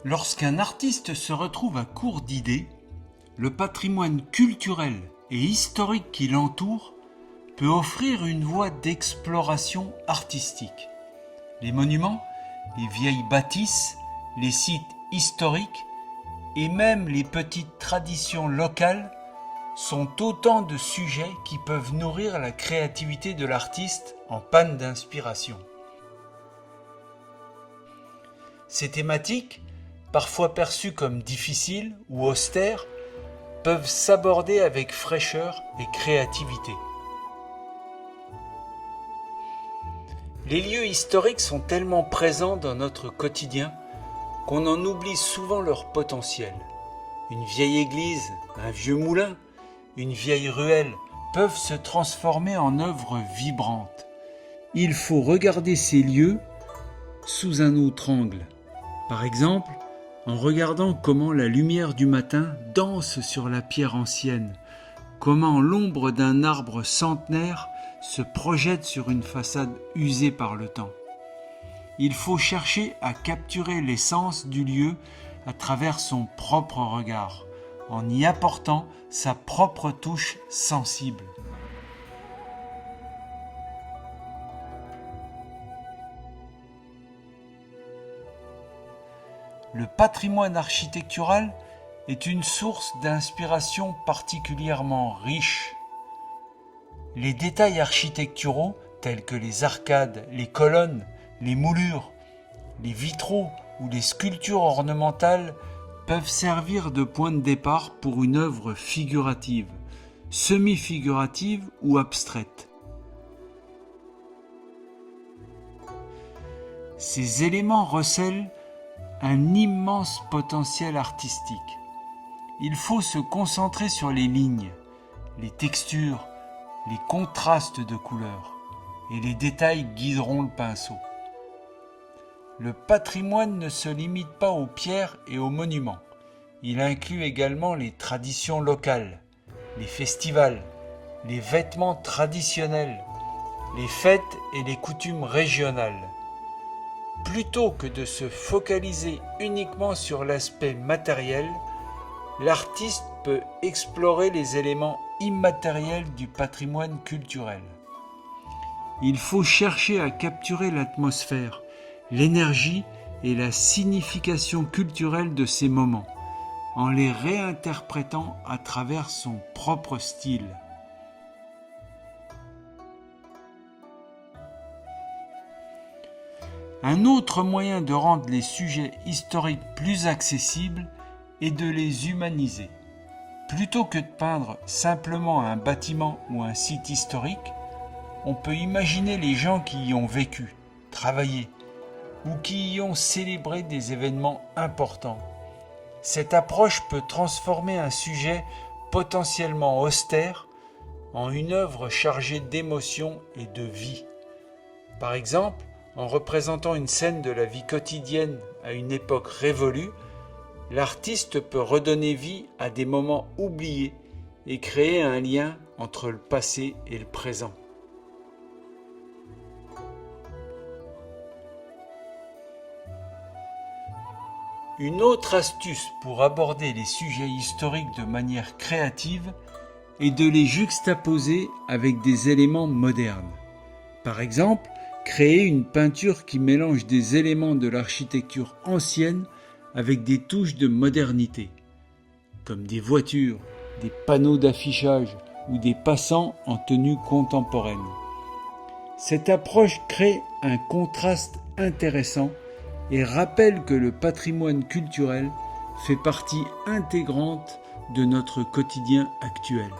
Lorsqu'un artiste se retrouve à court d'idées, le patrimoine culturel et historique qui l'entoure peut offrir une voie d'exploration artistique. Les monuments, les vieilles bâtisses, les sites historiques et même les petites traditions locales sont autant de sujets qui peuvent nourrir la créativité de l'artiste en panne d'inspiration. Ces thématiques, parfois perçues comme difficiles ou austères, peuvent s'aborder avec fraîcheur et créativité. Les lieux historiques sont tellement présents dans notre quotidien qu'on en oublie souvent leur potentiel. Une vieille église, un vieux moulin, une vieille ruelle peuvent se transformer en œuvres vibrantes. Il faut regarder ces lieux sous un autre angle. Par exemple, en regardant comment la lumière du matin danse sur la pierre ancienne, comment l'ombre d'un arbre centenaire se projette sur une façade usée par le temps. Il faut chercher à capturer l'essence du lieu à travers son propre regard, en y apportant sa propre touche sensible. Le patrimoine architectural est une source d'inspiration particulièrement riche. Les détails architecturaux, tels que les arcades, les colonnes, les moulures, les vitraux ou les sculptures ornementales, peuvent servir de point de départ pour une œuvre figurative, semi-figurative ou abstraite. Ces éléments recèlent un immense potentiel artistique. Il faut se concentrer sur les lignes, les textures, les contrastes de couleurs, et les détails guideront le pinceau. Le patrimoine ne se limite pas aux pierres et aux monuments. Il inclut également les traditions locales, les festivals, les vêtements traditionnels, les fêtes et les coutumes régionales. Plutôt que de se focaliser uniquement sur l'aspect matériel, l'artiste peut explorer les éléments immatériels du patrimoine culturel. Il faut chercher à capturer l'atmosphère, l'énergie et la signification culturelle de ces moments, en les réinterprétant à travers son propre style. Un autre moyen de rendre les sujets historiques plus accessibles est de les humaniser. Plutôt que de peindre simplement un bâtiment ou un site historique, on peut imaginer les gens qui y ont vécu, travaillé, ou qui y ont célébré des événements importants. Cette approche peut transformer un sujet potentiellement austère en une œuvre chargée d'émotion et de vie. Par exemple, en représentant une scène de la vie quotidienne à une époque révolue, l'artiste peut redonner vie à des moments oubliés et créer un lien entre le passé et le présent. Une autre astuce pour aborder les sujets historiques de manière créative est de les juxtaposer avec des éléments modernes. Par exemple, créer une peinture qui mélange des éléments de l'architecture ancienne avec des touches de modernité, comme des voitures, des panneaux d'affichage ou des passants en tenue contemporaine. Cette approche crée un contraste intéressant et rappelle que le patrimoine culturel fait partie intégrante de notre quotidien actuel.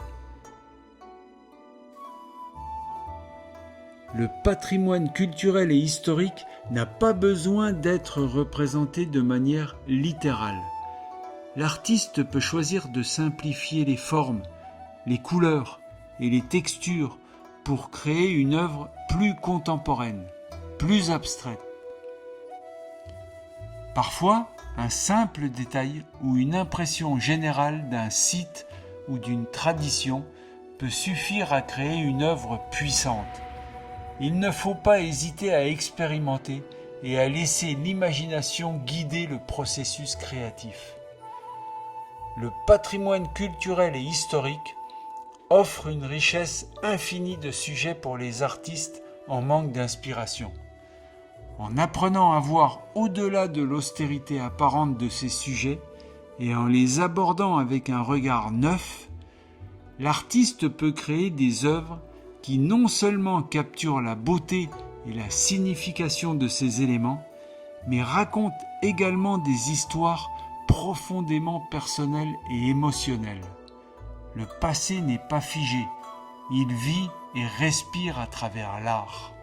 Le patrimoine culturel et historique n'a pas besoin d'être représenté de manière littérale. L'artiste peut choisir de simplifier les formes, les couleurs et les textures pour créer une œuvre plus contemporaine, plus abstraite. Parfois, un simple détail ou une impression générale d'un site ou d'une tradition peut suffire à créer une œuvre puissante. Il ne faut pas hésiter à expérimenter et à laisser l'imagination guider le processus créatif. Le patrimoine culturel et historique offre une richesse infinie de sujets pour les artistes en manque d'inspiration. En apprenant à voir au-delà de l'austérité apparente de ces sujets et en les abordant avec un regard neuf, l'artiste peut créer des œuvres qui non seulement capturent la beauté et la signification de ces éléments, mais racontent également des histoires profondément personnelles et émotionnelles. Le passé n'est pas figé, il vit et respire à travers l'art.